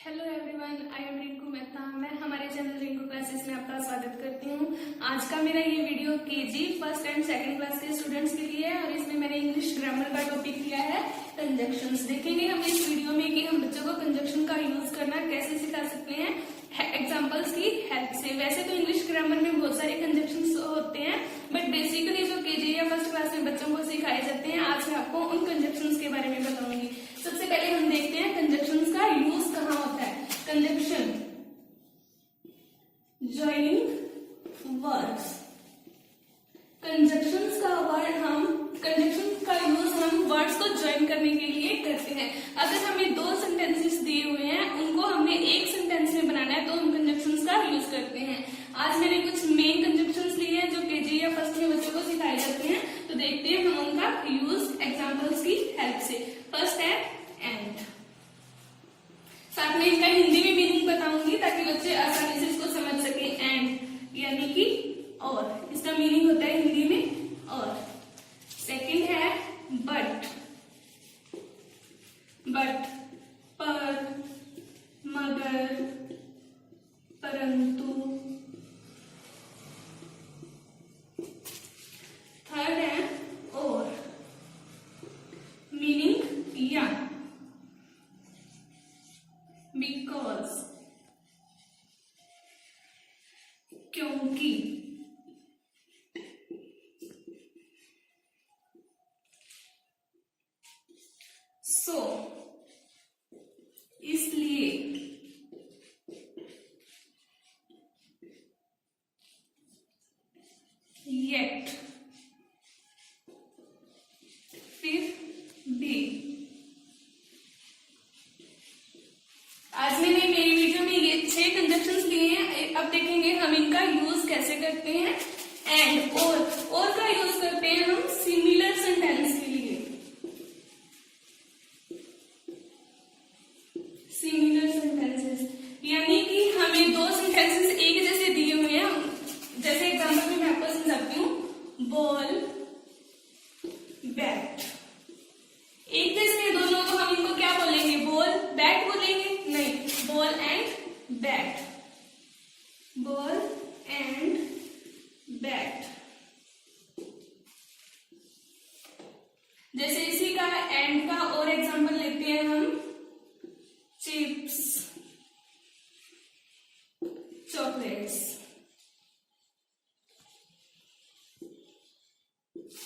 Hello everyone, I am Rinku Mehta. मैं हमारे channel Rinku classes में आपका स्वागत करती हूँ। आज का मेरा ये video KG first and second class के स्टूडेंट्स के लिए है और इसमें मैंने इंग्लिश ग्रामर का टॉपिक लिया है कंजक्शंस। देखेंगे हम इस वीडियो में कि हम बच्चों को कंजक्शन का यूज करना कैसे सिखा सकते हैं एग्जाम्पल्स की हेल्प से। वैसे तो इंग्लिश ग्रामर में बहुत सारे कंजक्शंस होते हैं, बट बेसिकली जो केजी या फर्स्ट क्लास में बच्चों को सिखाए जाते हैं, आज मैं आपको उन कंजक्शंस के बारे में बताऊंगी। सबसे पहले हम देखते हैं कंजक्शंस का यूज कहाँ होता है। Conjunction, joining words. कंजक्शंस का यूज हम वर्ड्स को ज्वाइन करने के लिए करते हैं। अगर हमें दो सेंटेंसेस दिए हुए हैं, उनको हमने एक सेंटेंस में बनाना है, तो हम कंजक्शंस का यूज करते हैं। आज मैंने कुछ मेन कंजक्शंस लिए हैं जो केजी या फर्स्ट में बच्चों को सिखाए जाते हैं, तो देखते हैं हम उनका यूज एग्जाम्पल्स की हेल्प से। फर्स्ट है एंड, साथ में इनका हिंदी में मीनिंग बताऊंगी ताकि बच्चे आसानी से इसको समझ सके। एंड यानी कि और, इसका मीनिंग होता है हिंदी में और। सेकंड है बट, पर, मगर, परंतु। थर्ड है और, मीनिंग या, बिकॉज, क्योंकि। सो, इसलिए। येट, फिर भी। आज मैंने मेरी वीडियो में ये 6 कंजक्शंस लिए हैं। अब देखेंगे हम इनका यूज कैसे करते हैं। एंड और का यूज करते हैं हम सिमिलर सेंटेंस के लिए। सिमिलर सेंटेंसेस यानी कि हमें दो सेंटेंसेस एक जैसे दिए हुए हैं। जैसे एग्जाम्पल में मैं आपको समझाती हूँ। बॉल, बैट, एक जैसे दोनों, तो हम इनको क्या बोलेंगे? बॉल बैट बोलेंगे? नहीं, ball and bat, ball and bat. जैसे इसी का एंड का और एग्जांपल लेते हैं हम। Chips, chocolates.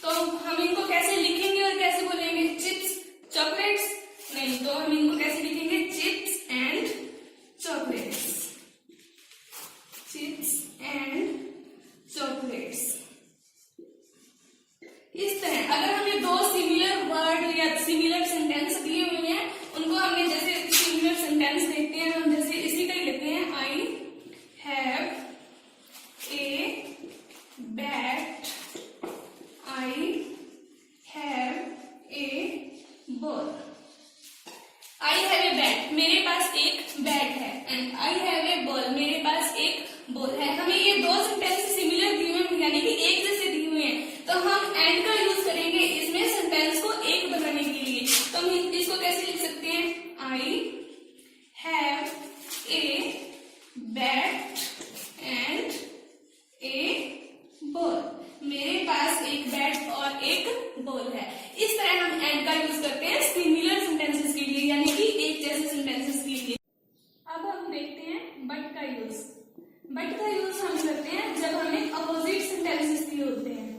तो हम इनको कैसे लिखेंगे और कैसे बोलेंगे? Chips, chocolates? नहीं, तो हम इनको कैसे लिखेंगे? Chips and chocolates, chips and chocolates. इस तरह अगर हमें दो सिमिलर वर्ड या सिमिलर सेंटेंस दिए हुए हैं, उनको हमने जैसे सिमिलर सेंटेंस देखते हैं हम, जैसे इसी का ही लेते हैं। I have a bat, I have a ball. I have a bat, मेरे पास एक बैट है। And I have a ball, मेरे पास एक बॉल है। हमें ये दो सेंटेंस सिमिलर दिए हुए, यानी कि एक जैसे दिए हुए हैं, तो हम एंड का यूज करेंगे इसमें सेंटेंस को एक बनाने के लिए। तो हम इसको कैसे लिख सकते हैं? I have a bat and A ball, मेरे पास एक बैट और एक बॉल है। इस तरह हम एंड का यूज करते हैं सिमिलर सेंटेंसेस के लिए, यानी कि एक जैसे सेंटेंसेस के लिए। अब हम देखते हैं बट का यूज। बट का यूज हम करते हैं जब हमें अपोजिट सेंटेंसेस दिए होते हैं।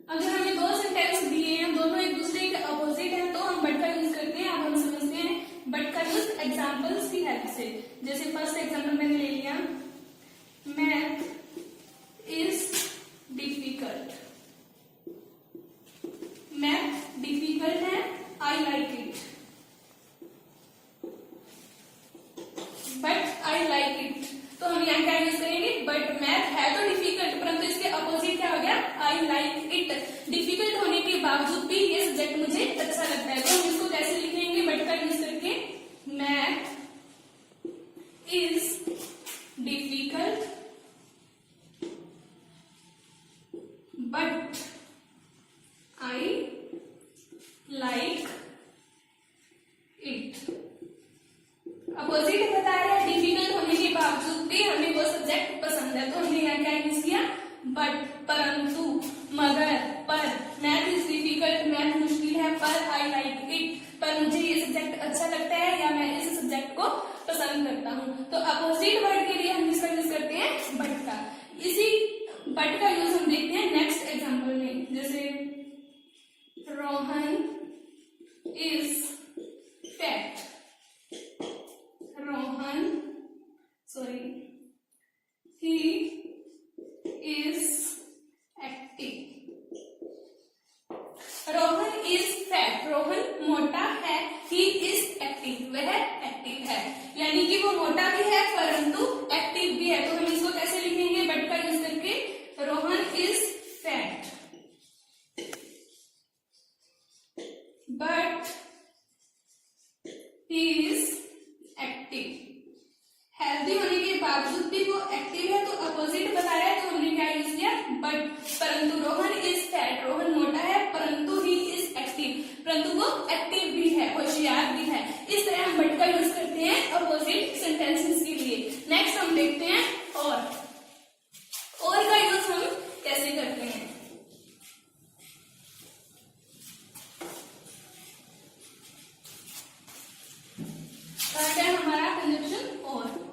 अगर हमें दो सेंटेंस दिए हैं, दोनों एक दूसरे के अपोजिट हैं, तो हम बट का यूज करते हैं। अब हम समझते हैं बट का यूज एग्जाम्पल्स की हेल्प से। जैसे फर्स्ट एग्जाम्पल मैंने ले लिया, math is difficult. Math difficult है, I like it. But I like it, तो हम यहाँ क्या यूज करेंगे? बट मैथ है तो डिफिकल्ट, परंतु इसके अपोजिट क्या हो गया? आई लाइक इट। डिफिकल्ट होने के बावजूद भी ये सब्जेक्ट मुझे अच्छा लगता है। तो हम इसको कैसे लिखेंगे बट का यूज करके? Math is difficult but I मुझे ये सब्जेक्ट अच्छा लगता है या मैं इस सब्जेक्ट को पसंद करता हूँ। तो अपोजिट वर्ड के लिए हम इसका यूज करते हैं बट का। इसी बट का यूज हम देखते हैं नेक्स्ट एग्जांपल में, जैसे Rohan is fat, he is active। Rohan is fat, Rohan मोटा है, he is active, वह एक्टिव है, यानी कि वो मोटा भी है परंतु एक्टिव भी है। तो हम इसको कैसे लिखेंगे बट का यूज करके, Rohan is fat but he is active. Healthy होने के बावजूद भी वो एक्टिव है, तो अपोजिट बताया है, तो हमने क्या यूज किया बट। परंतु रोहन इज फैट, रोहन मोटा है परंतु ही इज एक्टिव, परंतु वो एक्टिव भी है, होशियार भी है। इस तरह हम बट का यूज करते हैं अपोजिट सेंटेंसेस के लिए। नेक्स्ट हम देखते हैं और का यूज हम कैसे करते हैं। है हमारा कंजक्शन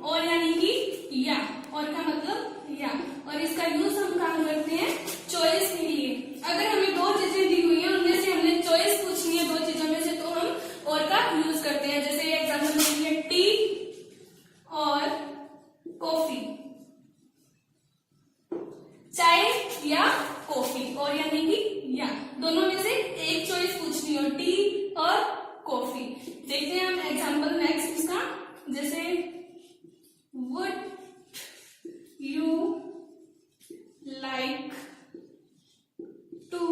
और यानी कि या, और का मतलब या, और इसका यूज हम काम करते हैं चॉइस के लिए। अगर हमें दो चीजें दी हुई हैं, उनमें से हमने चॉइस पूछनी है दो चीजों में से, तो हम और का यूज करते हैं। जैसे एग्जाम्पल देखिए, टी और कॉफी, चाय या कॉफी, और यानी कि या, दोनों में से एक चॉइस पूछनी हो, टी और कॉफी। देखते हैं हम एग्जाम्पल नेक्स्ट इसका, जैसे would you like to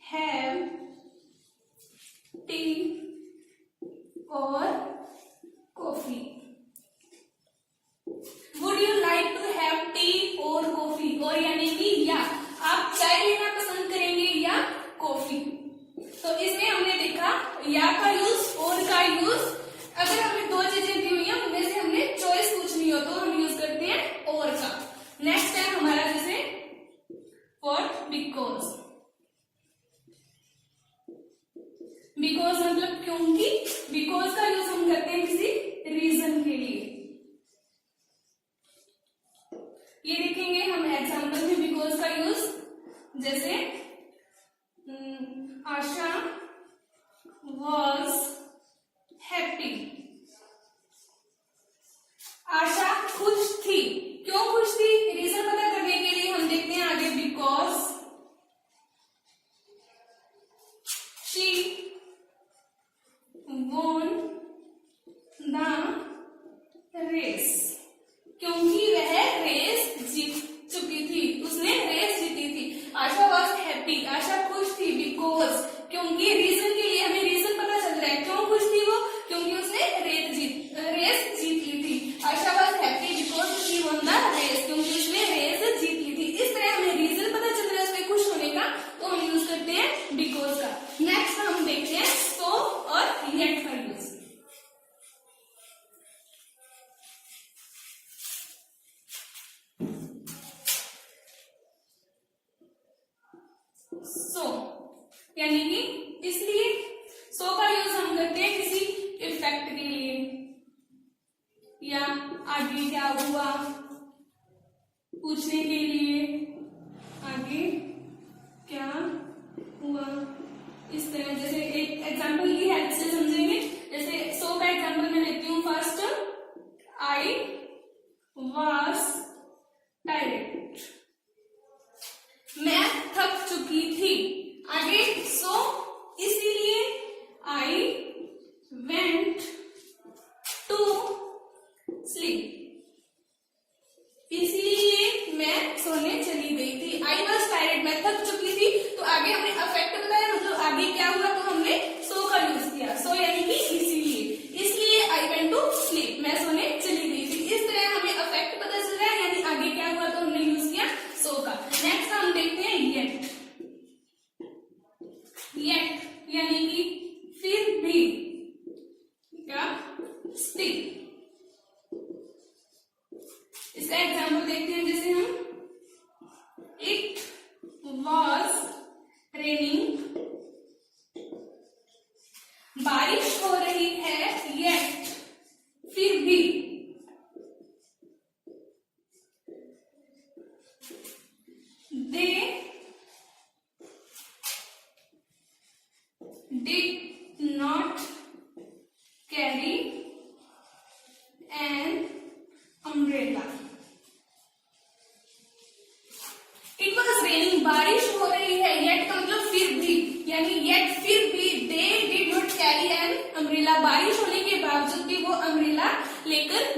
have tea और coffee. Would you like to have tea और कॉफी, और यानी कि या, आप चाय लेना पसंद करेंगे या कॉफी। तो इसमें हमने देखा या का यूज और का यूज। अगर हमें दो चीजें दी हुई हैं, उनमें से हमने चॉइस पूछनी हो तो हम यूज करते हैं और का। नेक्स्ट है हमारा जैसे फॉर बिकॉज, बिकॉज मतलब क्योंकि, बिकॉज का यूज हम करते हैं किसी रीजन के लिए। ये देखेंगे हम एग्जाम्पल में बिकॉज का यूज, जैसे आशा was happy, आशा खुश थी। क्यों खुश थी, रीजन पता करने के लिए हम देखते हैं आगे, because she won the race, क्योंकि वह रेस जीत चुकी थी, उसने रेस जीती थी। आशा वॉज हैप्पी, आशा खुश थी, बिकॉज, क्योंकि रीजन के लिए हमें रीजन पता चल रहा है, क्यों खुश थी वो, क्योंकि उसने रेस जीत ली थी। Asha was happy because she won the race, क्योंकि उसने रेस जीत ली थी। इस तरह हमें रीजन पता चल रहा है उसके खुश होने का, तो हम यूज करते हैं बिकॉज का। नेक्स्ट हम देखते हैं सो और येट का यूज। सो यानी कि इसलिए, सो का यूज हम करते हैं किसी इफेक्ट के लिए, या आगे क्या हुआ पूछने के लिए, आगे क्या हुआ, इस तरह। जैसे एक एग्जांपल की हेल्प से समझेंगे, जैसे सो का एग्जांपल मैं लेती हूँ फर्स्ट, आई वाज टायर्ड, मैं थक चुकी थी। आगे सो इसीलिए, आई वेंट टू स्लीप, इसलिए मैं सोने चली गई थी। आई वॉज टायर्ड, मैं थक चुकी थी, तो आगे हमने अफेक्ट बताया, मतलब आगे क्या हुआ, तो हमने सो का यूज किया। सो यानी कि इसीलिए, इसलिए आई वेंट टू स्लीप, मैं सोने चली गई थी। इस तरह हमें अफेक्ट पता चल रहा है, यानी आगे क्या हुआ तो हमने यूज किया सो का। नेक्स्ट हम देखते हैं येट। येट यानी कि फिर भी, या स्टिल। इसका एग्जाम्पल देखते हैं, जैसे हम it was raining, did not carry an umbrella. It was raining, बारिश हो रही है, yet का मतलब फिर भी, यानी yet फिर भी they did not carry an umbrella, बारिश होने के बावजूद भी वो अम्ब्रेला लेकर